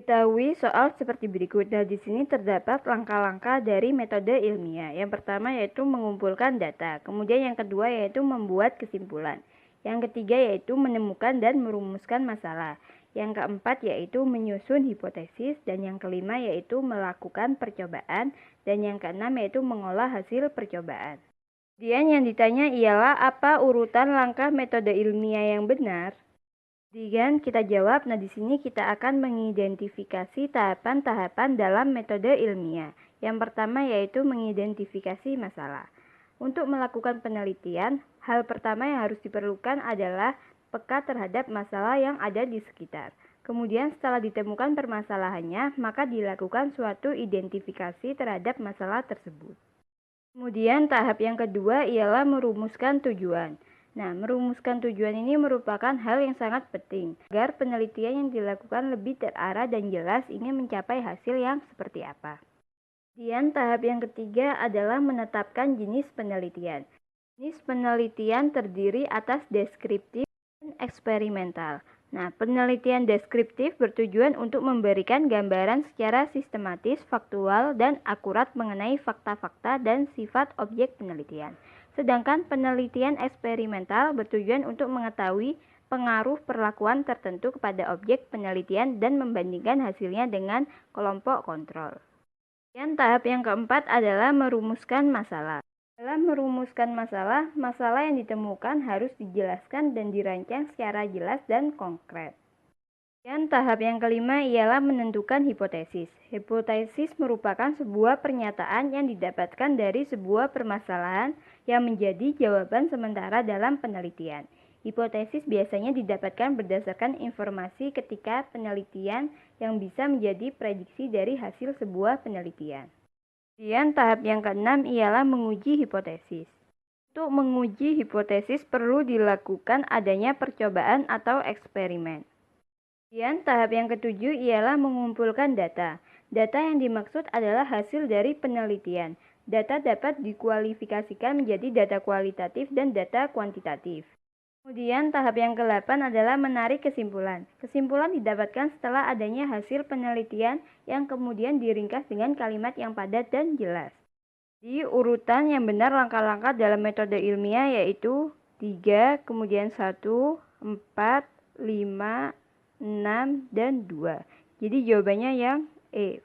Diketahui soal seperti berikut. Nah, di sini terdapat langkah-langkah dari metode ilmiah. Yang pertama yaitu mengumpulkan data. Kemudian yang kedua yaitu membuat kesimpulan. Yang ketiga yaitu menemukan dan merumuskan masalah. Yang keempat yaitu menyusun hipotesis. Dan yang kelima yaitu melakukan percobaan. Dan yang keenam yaitu mengolah hasil percobaan. Kemudian yang ditanya ialah apa urutan langkah metode ilmiah yang benar? Kemudian kita jawab, nah di sini kita akan mengidentifikasi tahapan-tahapan dalam metode ilmiah. Yang pertama yaitu mengidentifikasi masalah. Untuk melakukan penelitian, hal pertama yang harus diperlukan adalah peka terhadap masalah yang ada di sekitar. Kemudian setelah ditemukan permasalahannya, maka dilakukan suatu identifikasi terhadap masalah tersebut. Kemudian tahap yang kedua ialah merumuskan tujuan. Nah, merumuskan tujuan ini merupakan hal yang sangat penting agar penelitian yang dilakukan lebih terarah dan jelas ingin mencapai hasil yang seperti apa. Kemudian tahap yang ketiga adalah menetapkan jenis penelitian. Jenis penelitian terdiri atas deskriptif dan eksperimental. Nah, penelitian deskriptif bertujuan untuk memberikan gambaran secara sistematis, faktual, dan akurat mengenai fakta-fakta dan sifat objek penelitian. Sedangkan penelitian eksperimental bertujuan untuk mengetahui pengaruh perlakuan tertentu kepada objek penelitian dan membandingkan hasilnya dengan kelompok kontrol. Dan tahap yang keempat adalah merumuskan masalah. Dalam merumuskan masalah, masalah yang ditemukan harus dijelaskan dan dirancang secara jelas dan konkret. Dan tahap yang kelima ialah menentukan hipotesis. Hipotesis merupakan sebuah pernyataan yang didapatkan dari sebuah permasalahan yang menjadi jawaban sementara dalam penelitian. Hipotesis biasanya didapatkan berdasarkan informasi ketika penelitian yang bisa menjadi prediksi dari hasil sebuah penelitian. Kemudian tahap yang keenam ialah menguji hipotesis. Untuk menguji hipotesis perlu dilakukan adanya percobaan atau eksperimen. Kemudian tahap yang ketujuh ialah mengumpulkan data. Data yang dimaksud adalah hasil dari penelitian. Data dapat dikualifikasikan menjadi data kualitatif dan data kuantitatif. Kemudian tahap yang ke-8 adalah menarik kesimpulan. Kesimpulan didapatkan setelah adanya hasil penelitian yang kemudian diringkas dengan kalimat yang padat dan jelas. Di urutan yang benar langkah-langkah dalam metode ilmiah yaitu 3, kemudian 1, 4, 5, 6, dan 2. Jadi jawabannya yang E.